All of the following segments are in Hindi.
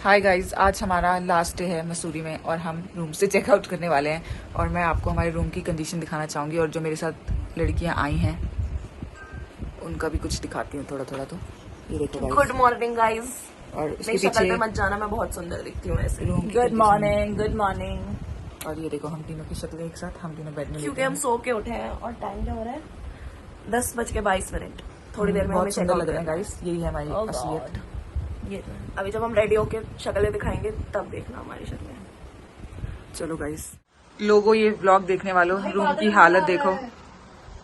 हाय गाइस, आज हमारा लास्ट डे है मसूरी में और हम रूम से चेकआउट करने वाले हैं और मैं आपको हमारे रूम की कंडीशन दिखाना चाहूँगी और जो मेरे साथ लड़कियाँ आई हैं उनका भी कुछ दिखाती हूँ थोड़ा थोड़ा। तो ये देखो गुड मॉर्निंग गाइज। और उसके मेरी शक्ल पीछे पे मत जाना, मैं बहुत सुंदर दिखती हूँ ऐसे। Room good morning, good morning. और ये देखो हम तीनों की शक्लें एक साथ, हम तीनों बेड में क्योंकि हम सो के उठे हैं और टाइम क्या हो रहा है 10:22। थोड़ी देर में हमें बहुत सुंदर चेकआउट लग रहे हैं करना है। गाइस, यही है हमारी असलियत। ये अभी जब हम रेडी होके शक्लें दिखाएंगे तब देखना हमारी शक्लें। चलो गाइस, लोगों ये व्लॉग देखने वालों, रूम की हालत देखो।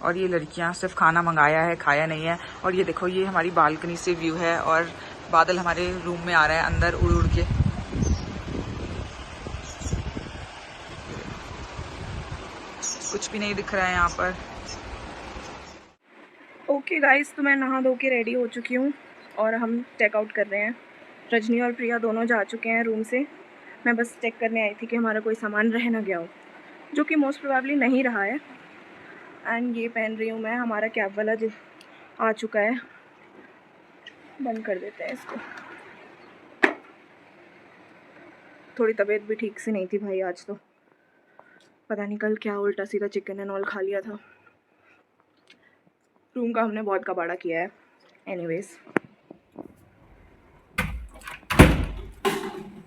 और ये लड़कियां सिर्फ खाना मंगाया है, खाया नहीं है। और ये देखो, ये हमारी बालकनी से व्यू है और बादल हमारे रूम में आ रहा है अंदर उड़ उड़ के। कुछ भी नहीं दिख रहा है यहाँ पर। ओके गाइस, तो मैं नहा धो के रेडी हो चुकी हूँ और हम चेकआउट कर रहे हैं। रजनी और प्रिया दोनों जा चुके हैं रूम से। मैं बस चेक करने आई थी कि हमारा कोई सामान रह ना गया हो, जो कि मोस्ट प्रोबेबली नहीं रहा है। एंड ये पहन रही हूँ मैं, हमारा कैब वाला जो आ चुका है। बंद कर देते हैं इसको। थोड़ी तबीयत भी ठीक से नहीं थी भाई आज, तो पता नहीं कल क्या उल्टा सीधा चिकन एंड ऑल खा लिया था। रूम का हमने बहुत कबाड़ा किया है। एनीवेज,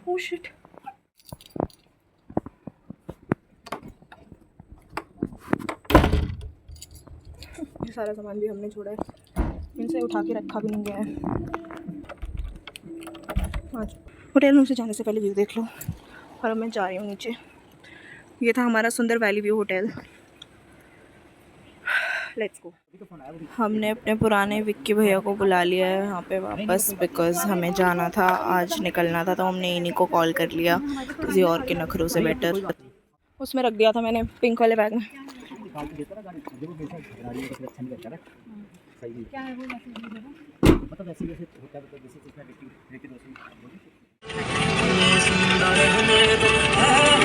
ओह शिट, ये सारा सामान भी हमने छोड़ा है, इनसे उठा के रखा भी नहीं गया है। आज होटल रूम से जाने से पहले व्यू देख लो। और अब मैं जा रही हूँ नीचे। ये था हमारा सुंदर valley view hotel. Let's go. हमने अपने पुराने विक्की भैया को बुला लिया है यहाँ पे वापस, बिकॉज हमें जाना था, आज निकलना था, तो हमने इन्हीं को कॉल कर लिया किसी और के नखरों से बेटर। उसमें रख दिया था मैंने पिंक वाले बैग में।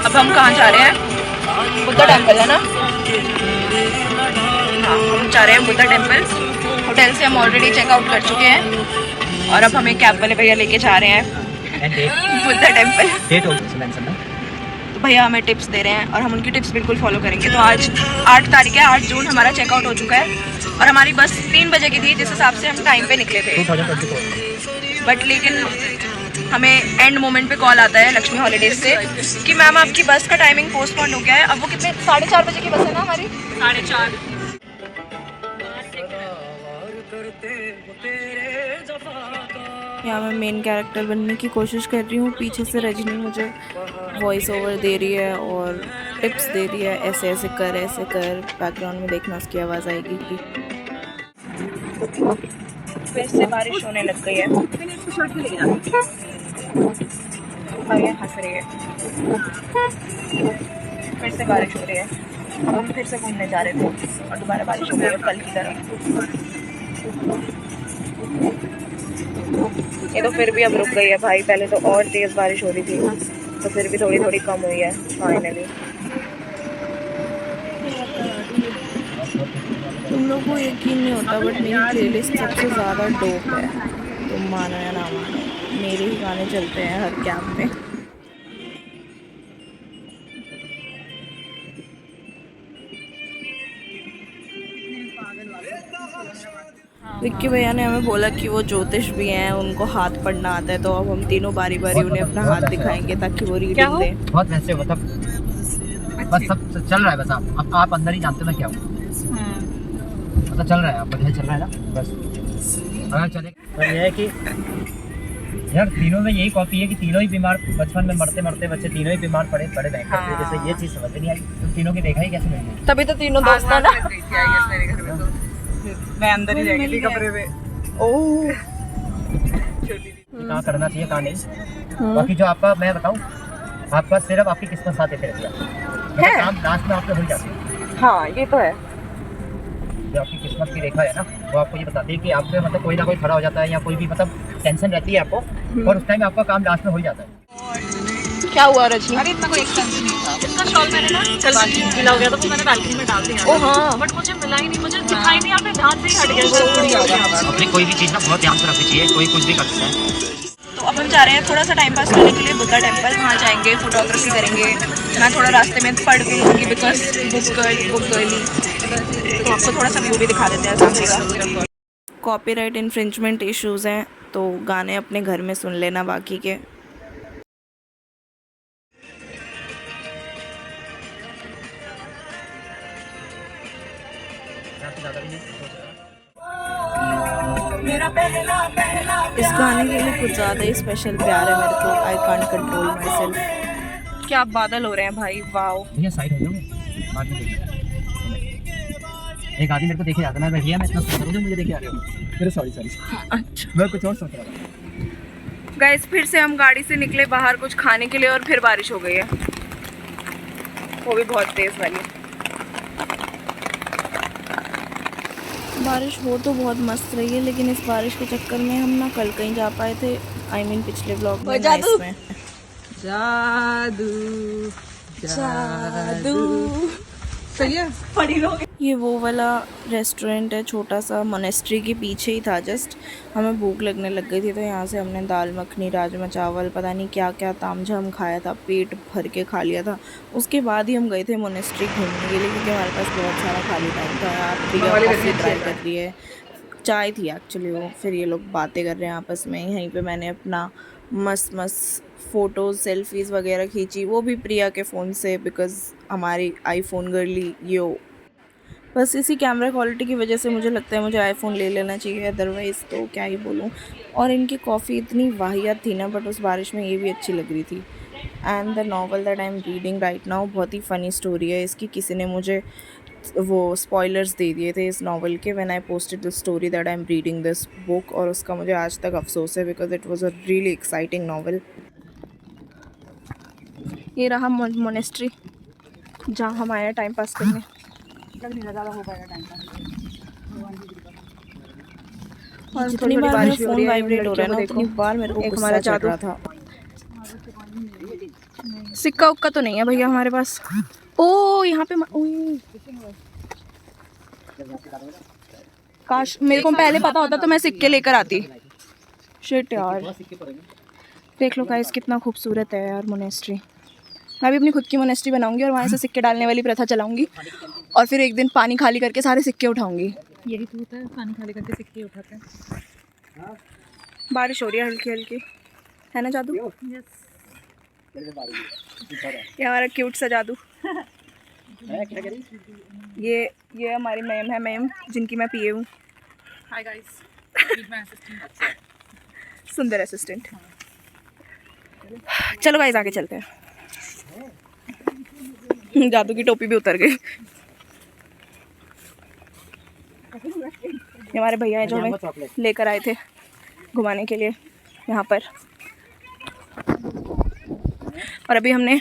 अब हम कहाँ जा रहे हैं? बुद्धा टेम्पल है ना? हाँ, हम जा रहे हैं बुद्धा टेम्पल। होटल से हम ऑलरेडी चेकआउट कर चुके हैं और अब हमें कैब वाले भैया लेके जा रहे हैं बुद्धा टेम्पल। तो भैया हमें टिप्स दे रहे हैं और हम उनकी टिप्स बिल्कुल फॉलो करेंगे। तो आज 8 तारीख है, 8 जून हमारा चेकआउट हो चुका है और हमारी बस 3 बजे की थी, जिस हिसाब से हम टाइम पे निकले थे। बट लेकिन हमें एंड मोमेंट पे कॉल आता है लक्ष्मी हॉलीडेज से कि मैम आपकी बस का टाइमिंग पोस्टपोन हो गया है। अब वो कितने 4:30 बजे की बस है ना हमारी, 4:30। यहाँ मैं मेन कैरेक्टर बनने की कोशिश कर रही हूँ। पीछे से रजनी मुझे वॉइस ओवर दे रही है और टिप्स दे रही है, ऐसे ऐसे कर, ऐसे कर। बैकग्राउंड में देखना उसकी आवाज़ आएगी। फिर से बारिश होने लग गई है और ये हंस रही है। फिर से बारिश हो रही है। हम फिर से घूमने जा रहे थे और दोबारा बारिश हो गई है कल की तरह। ये तो फिर भी अब रुक गई है भाई, पहले तो और तेज बारिश हो रही थी, तो फिर भी थोड़ी थोड़ी कम हुई है फाइनली। तुम लोग को यकीन नहीं होता बट मेरी प्लेलिस्ट सबसे ज़्यादा डोप है। तुम मानो या ना मानो, मेरे ही गाने चलते हैं हर कैब में। विक्की भैया ने हमें बोला कि वो ज्योतिष भी हैं, उनको हाथ पढ़ना आता है, तो अब हम तीनों बारी बारी उन्हें अपना हाथ दिखाएंगे ताकि वो रीडिंग दें। बहुत वैसे मतलब बस सब चल रहा है, बस आप अंदर ही जानते हो मैं क्या हूँ। मतलब चल रहा है, आप बढ़िया चल रहा है ना, बस अगर चले। पर यह है कि यार तीनों में यही कॉपी है कि तीनों ही बीमार, बचपन में मरते मरते बच्चे तीनों ही बीमार पड़े बैंक की वजह से। ये चीज़ समझ नहीं आई, तुम तीनों की देखा ही कैसे मिल। तभी तो तीनों दोस्त है ना। मैं अंदर ही रह गई थी कमरे में। ओह, कहाँ करना चाहिए कहाँ नहीं। बाकी जो आपका मैं बताऊँ, आपका सिर्फ आपकी किस्मत साथ देते रहती है, काम लास्ट में आपको हो जाती है। हाँ ये तो है। जो आपकी किस्मत की रेखा है ना, वो आपको ये बताती है कि आप पे मतलब कोई ना कोई खड़ा हो जाता है या कोई भी मतलब टेंशन रहती है आपको, और उस टाइम आपका काम लास्ट में हो जाता है। क्या हुआ रजनी? अरे इतना कोई एक्सपेंसिव नहीं था। इसका शॉल मैंने ना कल मिला हो गया था, तो मैंने बालकनी में डाल दिया। ओ हाँ, बट मुझे मिला ही नहीं, मुझे दिखाई नहीं, आपने ध्यान से ही हट गया। अपनी कोई भी चीज़ ना बहुत ध्यान से रखनी चाहिए, कोई कुछ भी कर सकता है। तो अब हम जा रहे हैं थोड़ा सा टाइम पास करने के लिए बुद्धा टेम्पल। वहाँ जाएंगे, फोटोग्राफी करेंगे। मैं थोड़ा रास्ते में पढ़ भी लूँगी बिकॉज बुक गर्ली। तो आपको थोड़ा सा व्यू भी दिखा देते हैं सांची का। कॉपीराइट इन्फ्रिंजमेंट इश्यूज़ हैं तो गाने अपने घर में सुन लेना बाकी के। इस गाने के लिए कुछ ज़्यादा ही स्पेशल प्यार है मेरे को। I can't control my self. क्या बादल हो रहे हैं भाई, वाओ। भैया साइड हो जाओगे, बाद में देखना। एक आदमी मेरे को देखे जाता है, मैं भैया मैं इतना सोच रहा हूँ मुझे देखे आ रहे हो। मेरे सॉरी अच्छा मैं कुछ और सोच रहा था। गाइस, फिर से हम गाड़ी से निकले बाहर कुछ खाने के लिए और फिर बारिश हो गई है, वो भी बहुत तेज़ वाली। बारिश हो तो बहुत मस्त रही है, लेकिन इस बारिश के चक्कर में हम ना कल कहीं जा पाए थे। I mean, पिछले ब्लॉग में ना इसमें। जादू जादू सही है। ये वो वाला रेस्टोरेंट है छोटा सा, मोनेस्ट्री के पीछे ही था जस्ट। हमें भूख लगने लग गई थी तो यहाँ से हमने दाल मखनी, राजमा चावल, पता नहीं क्या क्या तामझाम खाया था, पेट भर के खा लिया था। उसके बाद ही हम गए थे मोनेस्ट्री घूमने के लिए, क्योंकि हमारे पास बहुत सारा खाली टाइम था। यहाँ कॉफ़ी ट्राई कर रही है, चाय थी एक्चुअली वो। फिर ये लोग बातें कर रहे हैं आपस में। यहीं पे मैंने अपना मस्त मस्त फ़ोटोज़, सेल्फीज़ वगैरह खींची, वो भी प्रिया के फ़ोन से, बिकॉज़ हमारी आईफोन गर्ली यो। बस इसी कैमरा क्वालिटी की वजह से मुझे लगता है मुझे आईफोन ले लेना चाहिए, अदरवाइज़ तो क्या ही बोलूँ। और इनकी कॉफ़ी इतनी वाहियात थी ना, बट उस बारिश में ये भी अच्छी लग रही थी। And the novel that I am reading right now, बहुत ही फ़नी स्टोरी है इसकी। किसी ने मुझे वो स्पॉयलर्स दे दिए थे इस नावल के when I posted the story that I am reading this book, और उसका मुझे आज तक अफसोस है, because it was a really exciting novel. ये रहा मोनेस्ट्री जहाँ हम आए टाइम पास करने। और जितनी बार मेरा फ़ोन वाइब्रेट हो रहा है ना, उतनी बार मेरे को गुस्सा चढ़ रहा था। सिक्का उक्का तो नहीं है भैया हमारे पास। ओ यहाँ पे काश मेरे को पहले पता होता तो मैं सिक्के लेकर आती। शिट यार। देख लो गाइस कितना खूबसूरत है यार मोनेस्ट्री। मैं भी अपनी खुद की मोनेस्ट्री बनाऊंगी और वहाँ से सिक्के डालने वाली प्रथा चलाऊंगी, और फिर एक दिन पानी खाली करके सारे सिक्के उठाऊंगी। यही तो होता है, पानी खाली करके सिक्के उठाते हैं। बारिश हो रही है हल्की हल्की, है ना जादू? ये हमारा क्यूट सा जादू। ये हमारी मैम है, मैम जिनकी मैं पीए हूँ। हाय गाइस, मैं असिस्टेंट। सुंदर असिस्टेंट। चलो गाइस आगे चलते हैं। जादू की टोपी भी उतर गई। ये हमारे भैया हैं जो हमें लेकर आए थे घुमाने के लिए यहाँ पर। और अभी हमने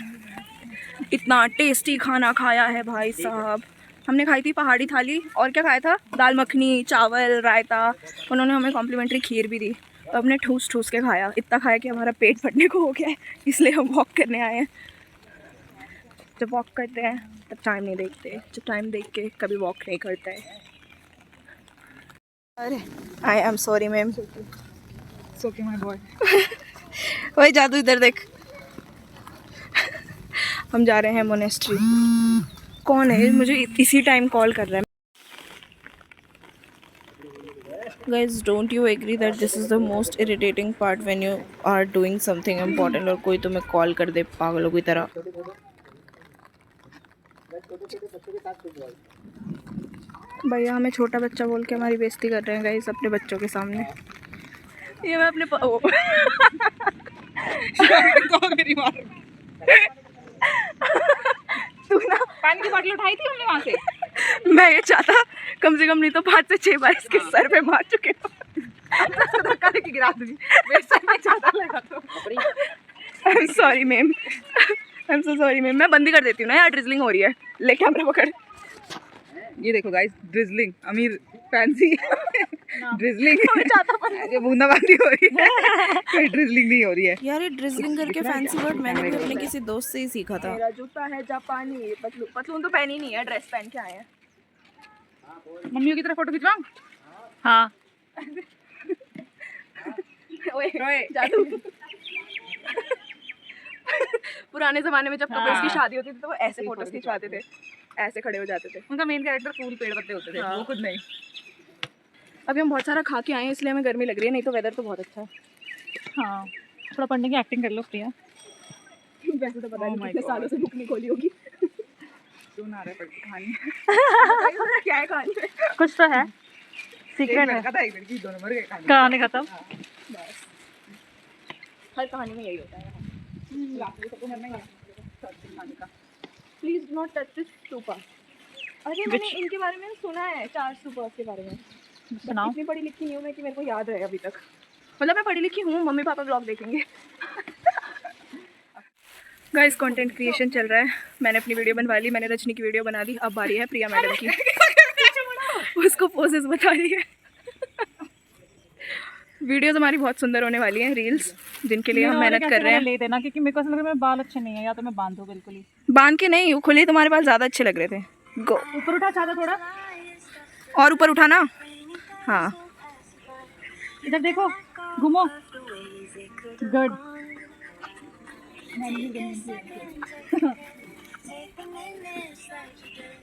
इतना टेस्टी खाना खाया है भाई साहब। हमने खाई थी पहाड़ी थाली, और क्या खाया था, दाल मखनी, चावल, रायता। उन्होंने हमें कॉम्प्लीमेंट्री खीर भी दी, तो हमने ठूस ठूस के खाया। इतना खाया कि हमारा पेट फटने को हो गया है, इसलिए हम वॉक करने आए हैं। जब वॉक करते हैं तब टाइम नहीं देखते, जब टाइम देख के कभी वॉक नहीं करते हैं। अरे I am sorry ma'am. Okay my boy. वही जादू इधर देख। हम जा रहे हैं मोनेस्ट्री। कौन है मुझे इसी टाइम कॉल कर रहा है? Guys, don't you agree that this is the most irritating part when you are doing something important और कोई तुम्हें कॉल कर दे पागलों की तरह? भैया हमें छोटा बच्चा बोल के हमारी बेइज्जती कर रहे हैं गाइस अपने बच्चों के सामने। ये मैं अपने तू ना पानी की बोतल उठाई थी हमने वहाँ से। मैं ये चाहता कम से कम नहीं तो 5 से 6 बार इसके सर पे मार चुके हो। धक्का देके गिरा दूंगी, मेरे सर में ज़्यादा लगा तो। I am sorry ma'am, I am so sorry ma'am. मैं बंदी कर देती हूँ ना यार, ड्रिजलिंग हो रही है। ले कैमरा पकड़। ये देखो गाइस, ड्रिजलिंग अमीर फैंसी ड्रिजलिंग ये बूंदाबांदी हो रही है, कोई ड्रिजलिंग नहीं हो रही है यार। ये ड्रिजलिंग करके फैंसी वर्ड मैंने भी अपने किसी दोस्त से ही सीखा था। मेरा जूता है जापानी, पतलून तो पहनी नहीं है, ड्रेस पहन के आए हैं। मम्मियों की तरह फोटो खिंचवाऊं? हाँ। ओए जादू। पुराने जमाने में जब कपल्स की शादी होती थी तो वो ऐसे फोटोज खिंचवाते थे, ऐसे खड़े हो जाते थे। उनका मेन कैरेक्टर फूल पेड़ पत्ते होते थे, वो खुद नहीं। अभी हम बहुत सारा खा के आए हैं इसलिए हमें गर्मी लग रही है, नहीं तो वेदर तो बहुत अच्छा है। हाँ थोड़ा पढ़ने की एक्टिंग कर लो प्रिया। वैसे तो पता नहीं कितने सालों से बुक नहीं खोली होगी। सुन आ रहा है पढ़ के कहानी। क्या है कहानी में? कुछ तो है, एक सीक्रेट है। लड़का था, एक लड़की, दोनों मर गए कहानी। कहानी खत्म। हर कहानी में यही होता है। सबको मरना ही है कहानी का। Please not touch this stupa. अरे मैंने इनके बारे में सुना है, 4 स्तूपास के बारे में। सुनाओ। इतनी पढ़ी लिखी नहीं हूँ मैं कि मेरे को याद रहे अभी तक। मतलब मैं पढ़ी लिखी हूँ, मम्मी पापा ब्लॉग देखेंगे। गाइस कंटेंट क्रिएशन चल रहा है। मैंने अपनी वीडियो बनवा ली, मैंने रजनी की वीडियो बना दी, अब बारी है प्रिया मैडम की। उसको पोजेस बता रही है। वीडियोस हमारी बहुत सुंदर होने वाली हैं, रील्स जिनके लिए हम मेहनत कर रहे हैं। ले देना क्योंकि मेरे को ऐसा लग रहा है मेरे बाल अच्छे नहीं है, या तो मैं बांधूं बिल्कुल ही। बांध के नहीं, वो खुले तुम्हारे बाल ज़्यादा अच्छे लग रहे थे। गो ऊपर उठा चाहता थोड़ा, और ऊपर उठाना। हाँ इधर देखो, घूमो। गुड।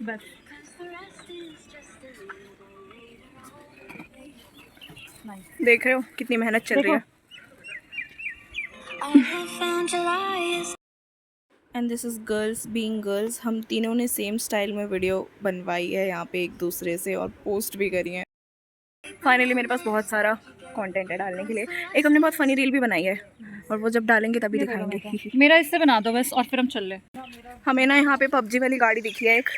बस देख रहे हो कितनी मेहनत चल रही है। And this is girls being girls. हम तीनों ने सेम स्टाइल में वीडियो बनवाई है यहाँ पे एक दूसरे से, और पोस्ट भी करी है। फाइनली मेरे पास बहुत सारा कंटेंट है डालने के लिए। एक हमने बहुत फनी रील भी बनाई है, और वो जब डालेंगे तभी दिखाएंगे। मेरा इससे बना दो बस, और फिर हम चल ले। हमें ना यहाँ पे पबजी वाली गाड़ी दिखी है, एक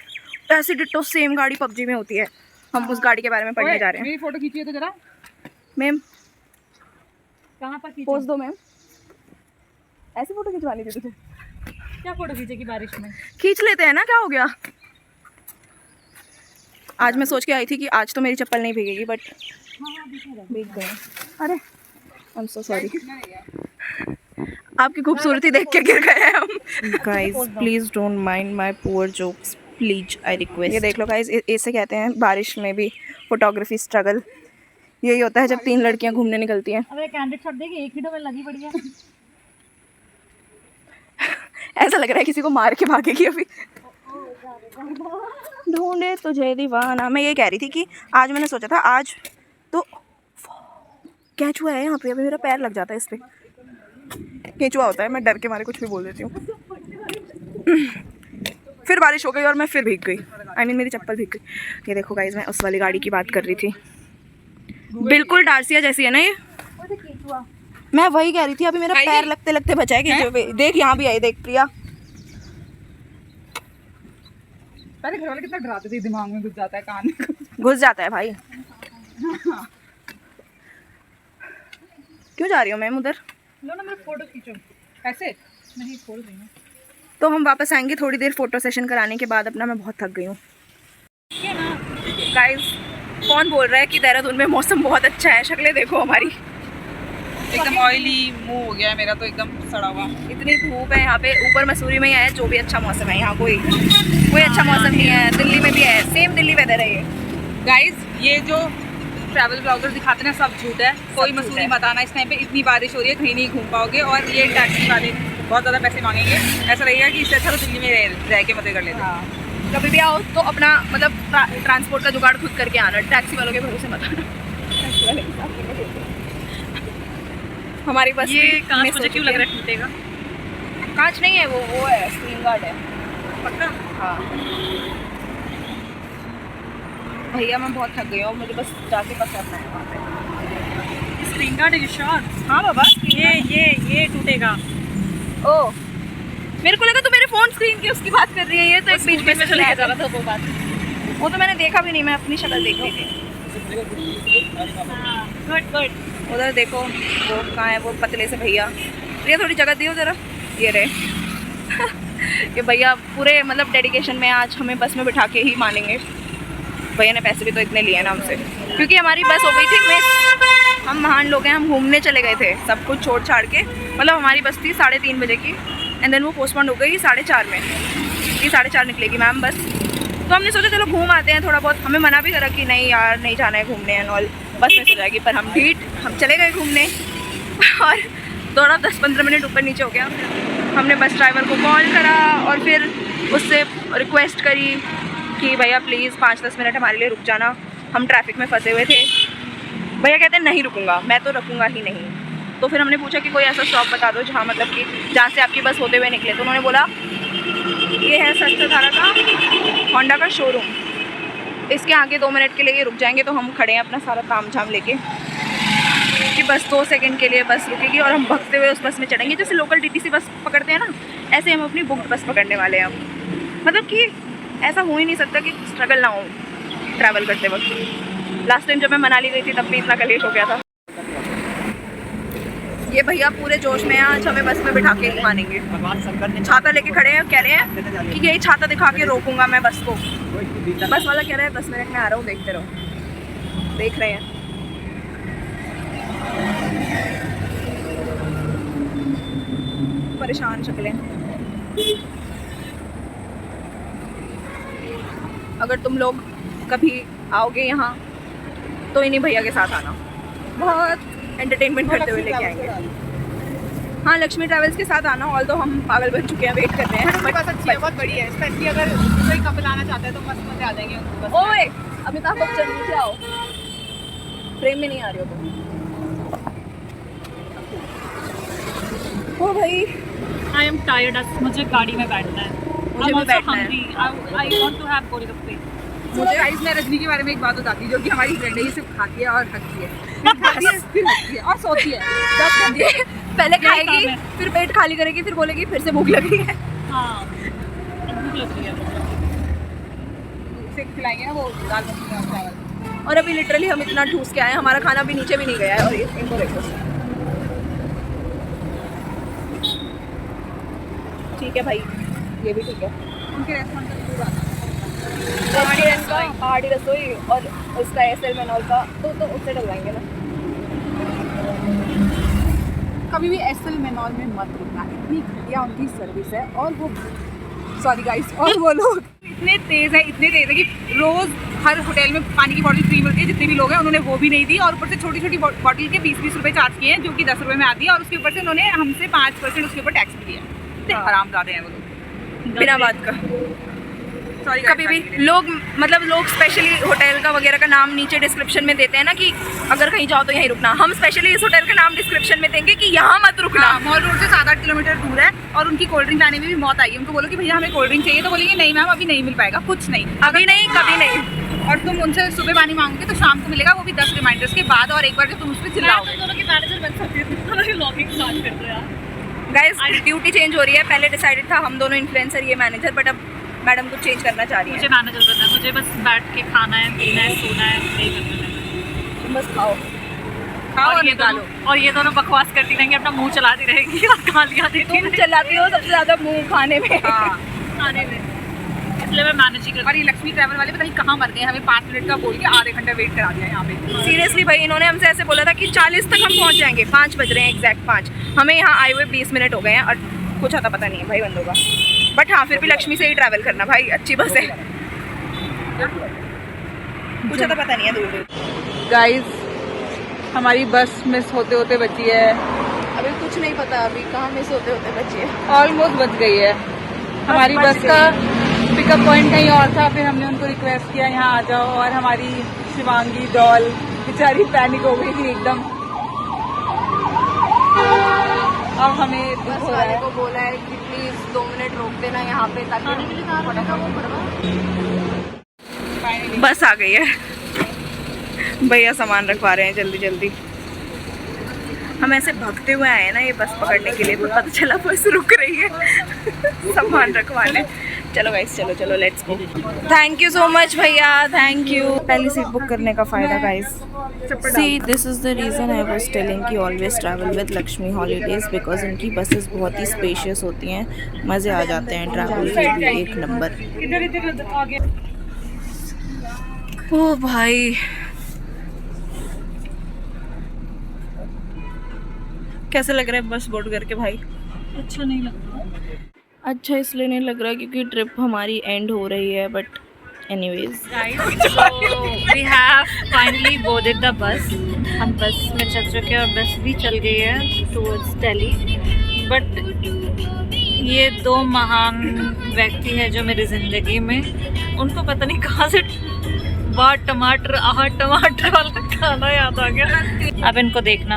ऐसी डिट्टो सेम गाड़ी पबजी में होती है। हम उस गाड़ी के बारे में पढ़ने जा रहे हैं। मेरी फोटो खींचिए तो जरा। मैम कहाँ पर पोज दो मैम। ऐसी फोटो खिंचवानी थी तुझे। क्या फोटो खींचेगी बारिश में? खींच लेते हैं ना, क्या हो गया। आज मैं सोच के आई थी कि आज तो मेरी चप्पल नहीं भीगेगी, बट भीग गए। अरे आई एम सो सॉरी। आपकी खूबसूरती देख के गिर गए हम। Guys please don't mind my poor jokes, please I request. ये देख लो गाइस, इसे कहते हैं बारिश में भी फोटोग्राफी स्ट्रगल। यही होता है जब 3 लड़कियां घूमने निकलती हैं। अब एक कैंडिडेट छोड़ देगी, एक ही डबल लगी पड़ी है। ऐसा लग रहा है किसी को मार के भागेगी अभी। ढूंढे तुझे दीवाना। मैं ये कह रही थी कि आज मैंने सोचा था, आज तो केंचुआ है यहाँ पे, अभी मेरा पैर लग जाता है इस पे। केंचुआ होता है, मैं डर के मारे कुछ भी बोल देती हूँ। फिर बारिश हो गई और मैं फिर भीग गई। आई मीन मेरी चप्पल भीग गई। ये देखो गाइज, मैं उस वाली गाड़ी की बात कर रही थी, बिल्कुल डार्सिया जैसी है ना ये। मैं वही कह रही थी, अभी मेरा पैर लगते लगते बचा है केंचुए। देख यहाँ भी आई, देख प्रिया। पहले घर वाले कितना डराते थे, दिमाग में घुस जाता है, कान में घुस जाता है भाई। क्यों जा रही हो मैम उधर? लो ना, मेरा फोटो खींचो। ऐसे। नहीं खोल रही हूँ। तो हम वापस आएंगे थोड़ी देर फोटो सेशन कराने के बाद अपना। मैं बहुत थक गई हूँ गाइस। कौन बोल रहा है कि देहरादून में मौसम बहुत अच्छा है? शक्लें देखो हमारी, एकदम ऑयली मुंह हो गया है मेरा तो, एकदम सड़ा हुआ। इतनी धूप है यहाँ पे। ऊपर मसूरी में ही है जो भी अच्छा मौसम है, यहाँ कोई अच्छा मौसम नहीं है। दिल्ली में भी है, सेम दिल्ली वेदर है ये। गाइस ये जो ट्रैवल ब्लॉगर्स दिखाते हैं सब झूठ है। कोई मसूरी मत आना इस टाइम पे, इतनी बारिश हो रही है, कहीं नहीं घूम पाओगे। और ये टैक्सी वाले बहुत ज़्यादा पैसे मांगेंगे। ऐसा लगेगा कि इससे अच्छा तो दिल्ली में रह के मजे कर लेते हैं। कभी भी आओ तो अपना मतलब ट्रांसपोर्ट का जुगाड़ खुद करके आना, टैक्सी वालों के भरोसे मत आना। हमारी बस ये कांच मुझे क्यों लग रहा है टूटेगा? कांच नहीं है वो है स्क्रीन गार्ड है। पक्का? हाँ भैया मैं बहुत थक गई हूँ, मुझे बस जाके बस करना है वहाँ पे। स्क्रीन गार्ड है श्योर? हाँ बाबा, ये टूटेगा। ओ मेरे को लगा तो मेरे फोन स्क्रीन की उसकी बात कर रही है। ये तो एक बीच में चले जा रहा था वो बात। वो तो मैंने देखा भी नहीं, मैं अपनी शक्ल देख रही थी। Good good. उधर देखो वो कहाँ है, वो पतले से भैया। ये थोड़ी जगह दियो जरा। ये रहे ये भैया पूरे मतलब डेडिकेशन में आज हमें बस में बिठा के ही मानेंगे। भैया ने पैसे भी तो इतने लिए ना हमसे, क्योंकि हमारी बस हो गई थी मिस। हम महान लोग हैं, हम घूमने चले गए थे सब कुछ छोड़ छाड़ के। मतलब हमारी बस थी 3:30 बजे की, एंड देन वो पोस्टपोन हो गई 4:30 में कि 4:30 निकलेगी मैम बस। तो हमने सोचा चलो घूम आते हैं थोड़ा बहुत। हमें मना भी करा कि नहीं यार नहीं जाना है घूमने एंड ऑल, बस में सो जाएगी। पर हम चले गए घूमने। और दौड़ा 10-15 मिनट ऊपर नीचे हो गया। हमने बस ड्राइवर को कॉल करा और फिर उससे रिक्वेस्ट करी कि भैया प्लीज़ 5-10 मिनट हमारे लिए रुक जाना, हम ट्रैफिक में फंसे हुए थे। भैया कहते हैं नहीं रुकूंगा, मैं तो रुकूंगा ही नहीं। तो फिर हमने पूछा कि कोई ऐसा स्टॉप बता दो जहाँ मतलब कि जहाँ से आपकी बस होते हुए निकले। तो उन्होंने बोला ये है शस्त्रधारा का होंडा का शोरूम, इसके आगे 2 मिनट के लिए ये रुक जाएंगे। तो हम खड़े हैं अपना सारा ताम झाम लेके कि बस 2 सेकंड के लिए बस रुकेगी और हम भगते हुए उस बस में चढ़ेंगे। जैसे लोकल DTC बस पकड़ते हैं ना, ऐसे हम अपनी बुक बस पकड़ने वाले हैं। मतलब कि ऐसा हो ही नहीं सकता कि स्ट्रगल ना हो ट्रैवल करते वक्त। लास्ट टाइम जब मैं मनाली गई थी तब भी इतना कलेश हो गया था। ये भैया पूरे जोश में आज हमें बस में बिठा के ही मानेंगे। छाता लेके खड़े हैं, कह रहे हैं कि यही छाता दिखा के रोकूंगा मैं बस को। बस वाला कह रहा है 10 मिनट में आ रहा हूँ, देखते रहो। देख रहे हैं परेशान शक्लें। अगर तुम लोग कभी आओगे यहाँ तो इन्हीं भैया के साथ आना, बहुत एंटरटेनमेंट करते हुए लेके आएंगे। हाँ, लक्ष्मी ट्रैवल्स के साथ आना। ऑल्दो हम पागल बन चुके हैं, वेट कर रहे हैं। बस अच्छी है, बहुत बड़ी है। स्पेशली अगर कोई कपल आना चाहता है तो मस्त मजे आ जाएंगे उनको बस। ओए अमिताभ बच्चन नीचे आओ, फ्रेम में नहीं आ रही हो तुम। ओ भाई आई एम टायर्ड, मुझे गाड़ी में बैठना है। मुझे भी बैठना है। आई वांट टू हैव गोलगप्पे। मुझे गाइस मैं रजनी के बारे में एक बात बताती हूँ, जो कि हमारी फ्रेंड है, ये सिर्फ खाती है और हंसती है, फिर खाती है फिर हंसती है और सोती है। दस घंटे पहले खाएगी, फिर पेट खाली करेगी, फिर बोलेगी फिर से भूख लगी है। हाँ, भूख लग रही है। उसे खिलाएंगे ना वो दाल मखनी और चावल। और अभी लिटरली हम इतना ठूस के आए, हमारा खाना भी नीचे भी नहीं गया है। और इनको देखो, ठीक है भाई, ये भी ठीक है। उनके रेस्टोरेंट का पूरा पहाड़ी रसोई और उसका एसएल मेनॉल का तो उससे डलवाएंगे ना। कभी भी एसएल मेनॉल में मत रुकना, इतनी घटिया उनकी सर्विस है। और वो सॉरी गाइस, और वो लोग इतने तेज़ है कि रोज़ हर होटल में पानी की बोतल फ्री मिलती है। जितने भी लोग हैं उन्होंने वो भी नहीं दी, और ऊपर से छोटी छोटी बोतल के 20-20 रुपये चार्ज किए हैं, जो कि 10 रुपये में आती है। और उसके ऊपर से उन्होंने हमसे 5% उसके ऊपर टैक्स भी दिया। इतने हरामजादे हैं वो लोग, बिना बात का। सॉरी। कभी भी लोग मतलब लोग स्पेशली होटल का वगैरह का नाम नीचे डिस्क्रिप्शन में देते हैं ना कि अगर कहीं जाओ तो यहीं रुकना। हम स्पेशली इस होटल का नाम डिस्क्रिप्शन में देंगे कि यहाँ मत रुकना। मॉल रोड से 7-8 किलोमीटर दूर है, और उनकी कोल्ड ड्रिंक लाने में भी मौत आई है। उनको बोलो कि भैया हमें कोल्ड ड्रिंक चाहिए, तो बोलेंगे नहीं मैम अभी नहीं मिल पाएगा, कुछ नहीं, अभी नहीं, कभी नहीं। और तुम उनसे सुबह पानी मांगोगे तो शाम को मिलेगा, वो भी 10 रिमाइंडर्स के बाद। और एक बार जब तुम उस पर चिल्लाओगे, दोनों के मैनेजर बन सकते हैं, दोनों की लॉगिंग स्टार्ट कर रहे हैं। गाइस ड्यूटी चेंज हो रही है। पहले डिसाइडेड था हम दोनों इन्फ्लुएंसर, ये मैनेजर, बट अब मैडम कुछ चेंज करना चाह रही है। मुझे मैनेजर बनना है, मुझे बस बैठ के खाना है, पीना है, सोना है, यही करना है। तुम बस खाओ और ये दोनों बकवास करती रहेंगी, अपना मुंह चलाती रहेगी और गालियाँ देती तुम रहेंगी चलाती हो सबसे ज्यादा मुंह खाने में। खाने में, इसलिए मैं मैनेज ही करती और ये लक्ष्मी ट्रैवल वाले पता नहीं कहाँ मर गए, हमें 5 मिनट का बोल के आधे घंटे वेट करा दिया यहाँ पे। सीरियसली भाई, इन्होंने हमसे ऐसे बोला था कि 40 तक हम पहुँच जाएंगे, 5 बज रहे हैं एग्जैक्ट 5। हमें यहाँ आए हुए 20 मिनट हो गए हैं और कुछ आता पता नहीं है भाई बंदों का। बट हाँ, फिर भी लक्ष्मी से ही ट्रैवल करना भाई, अच्छी बस है। कुछ आता पता नहीं है दूर दूर। गाइस हमारी बस मिस होते होते बची है, अभी कुछ नहीं पता, अभी कहाँ मिस होते होते बची है। ऑलमोस्ट बच गई है। हमारी बस का पिकअप पॉइंट कहीं और था, फिर हमने उनको रिक्वेस्ट किया यहाँ आ जाओ, और हमारी शिवांगी डॉल बेचारी पैनिक हो गई थी एकदम। अब हमें दुख बस हो रहा वाले है। को बोला है कि प्लीज 2 मिनट रोक देना यहाँ पे, ताकि बस आ गई है। भैया सामान रखवा रहे हैं जल्दी जल्दी। हम ऐसे भागते हुए आए हैं ना ये बस पकड़ने के लिए, तो पता चला बस रुक रही है सामान रखवाने। चलो गाइस, चलो चलो let's go. Thank you so much भैया, थैंक यू। पहली सीट बुक करने का फ़ायदा guys. See this is the reason I was telling कि always travel with Lakshmi Holidays, because इनकी बसेस बहुत ही स्पेशियस होती हैं, मज़े आ जाते हैं ट्रैवल के भी एक नंबर। ओ भाई कैसे लग रहा है बस बोर्ड करके भाई? अच्छा नहीं लगता। अच्छा इसलिए नहीं लग रहा क्योंकि ट्रिप हमारी एंड हो रही है, but anyways so we have finally boarded the bus. हम बस में चल चुके हैं और बस भी चल गई है towards दिल्ली. But ये दो महान व्यक्ति हैं जो मेरी ज़िंदगी में, उनको पता नहीं कहाँ से टमाटर वाला खाना याद आ गया. अब इनको देखना.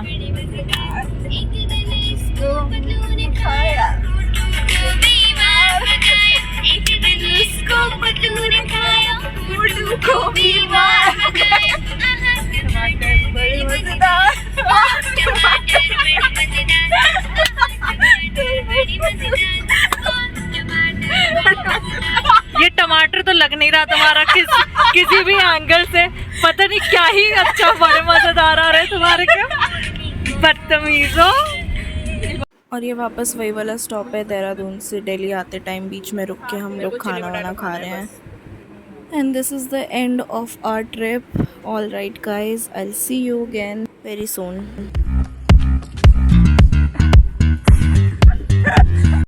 ये टमाटर तो लग नहीं रहा तुम्हारा किसी भी एंगल से. पता नहीं क्या ही अच्छा बड़े मजेदार आ रहे तुम्हारे क्या. बदतमीजो. और ये वापस वही वाला स्टॉप है देहरादून से दिल्ली आते टाइम. बीच में रुक के हम लोग खाना वाना खा रहे हैं. And this is the end of our trip. All right guys, I will see you again very soon.